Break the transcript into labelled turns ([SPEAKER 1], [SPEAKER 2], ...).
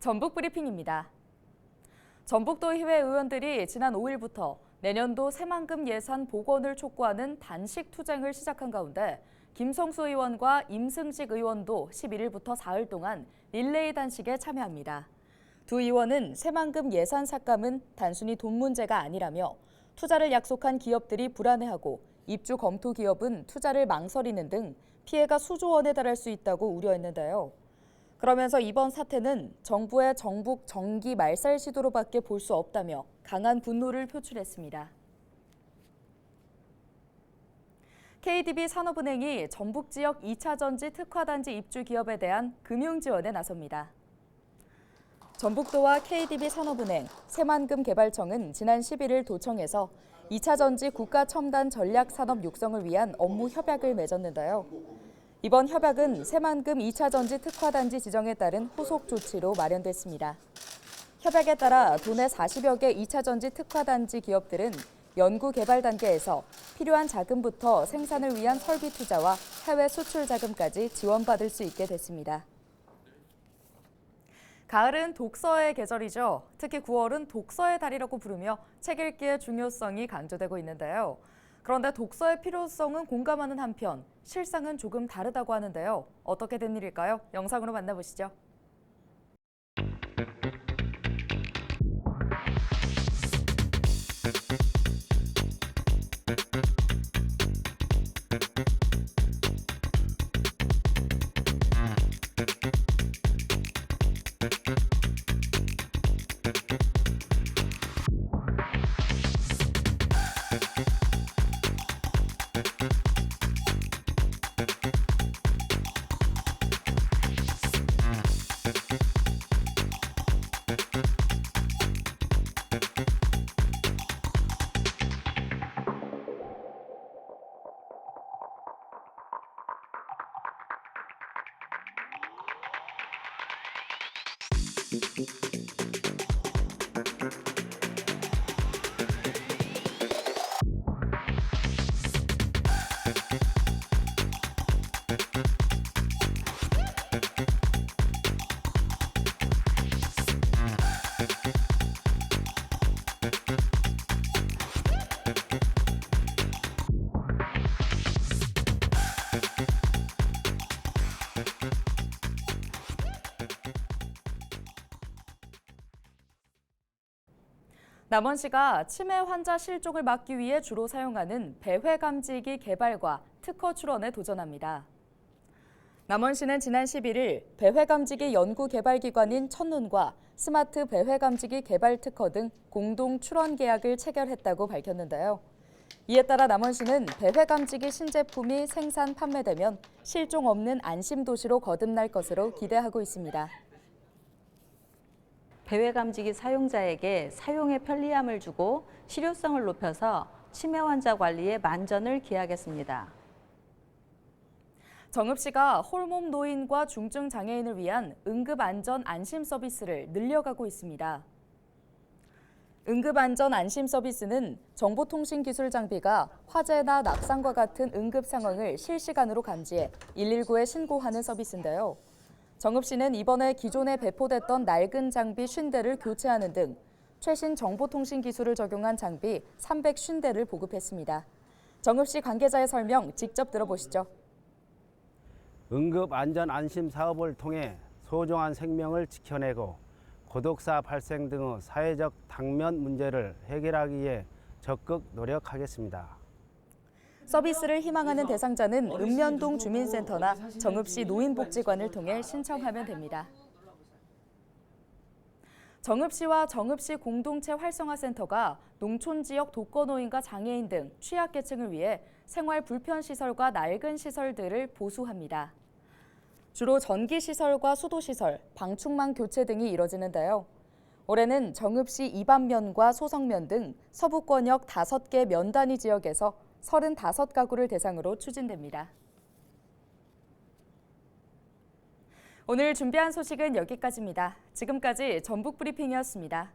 [SPEAKER 1] 전북 브리핑입니다. 전북도의회 의원들이 지난 5일부터 내년도 새만금 예산 복원을 촉구하는 단식 투쟁을 시작한 가운데 김성수 의원과 임승식 의원도 11일부터 사흘 동안 릴레이 단식에 참여합니다. 두 의원은 새만금 예산 삭감은 단순히 돈 문제가 아니라며 투자를 약속한 기업들이 불안해하고 입주 검토 기업은 투자를 망설이는 등 피해가 수조 원에 달할 수 있다고 우려했는데요. 그러면서 이번 사태는 정부의 정북 정기 말살 시도로밖에 볼 수 없다며 강한 분노를 표출했습니다. KDB 산업은행이 전북 지역 2차 전지 특화단지 입주 기업에 대한 금융 지원에 나섭니다. 전북도와 KDB 산업은행, 새만금 개발청은 지난 11일 도청에서 2차 전지 국가 첨단 전략 산업 육성을 위한 업무 협약을 맺었는데요. 이번 협약은 새만금 2차 전지 특화단지 지정에 따른 후속 조치로 마련됐습니다. 협약에 따라 도내 40여 개 2차 전지 특화단지 기업들은 연구 개발 단계에서 필요한 자금부터 생산을 위한 설비 투자와 해외 수출 자금까지 지원받을 수 있게 됐습니다. 가을은 독서의 계절이죠. 특히 9월은 독서의 달이라고 부르며 책 읽기의 중요성이 강조되고 있는데요. 그런데 독서의 필요성은 공감하는 한편 실상은 조금 다르다고 하는데요. 어떻게 된 일일까요? 영상으로 만나보시죠. 남원시가 치매 환자 실종을 막기 위해 주로 사용하는 배회감지기 개발과 특허 출원에 도전합니다. 남원시는 지난 11일 배회감지기 연구개발기관인 첫눈과 스마트 배회감지기 개발 특허 등 공동 출원 계약을 체결했다고 밝혔는데요. 이에 따라 남원시는 배회감지기 신제품이 생산 판매되면 실종 없는 안심도시로 거듭날 것으로 기대하고 있습니다.
[SPEAKER 2] 배회감지기 사용자에게 사용의 편리함을 주고 실효성을 높여서 치매 환자 관리에 만전을 기하겠습니다.
[SPEAKER 1] 정읍시가 홀몸 노인과 중증 장애인을 위한 응급안전 안심 서비스를 늘려가고 있습니다. 응급안전 안심 서비스는 정보통신 기술 장비가 화재나 낙상과 같은 응급 상황을 실시간으로 감지해 119에 신고하는 서비스인데요. 정읍시는 이번에 기존에 배포됐던 낡은 장비 50대를 교체하는 등 최신 정보통신 기술을 적용한 장비 350대를 보급했습니다. 정읍시 관계자의 설명 직접 들어보시죠.
[SPEAKER 3] 응급안전안심 사업을 통해 소중한 생명을 지켜내고 고독사 발생 등의 사회적 당면 문제를 해결하기 위해 적극 노력하겠습니다.
[SPEAKER 1] 서비스를 희망하는 대상자는 읍면동 주민센터나 정읍시 노인복지관을 통해 신청하면 됩니다. 정읍시와 정읍시 공동체 활성화센터가 농촌 지역 독거노인과 장애인 등 취약계층을 위해 생활 불편시설과 낡은 시설들을 보수합니다. 주로 전기시설과 수도시설, 방충망 교체 등이 이뤄지는데요. 올해는 정읍시 이반면과 소성면 등 서부권역 5개 면단위 지역에서 35가구를 대상으로 추진됩니다. 오늘 준비한 소식은 여기까지입니다. 지금까지 전북 브리핑이었습니다.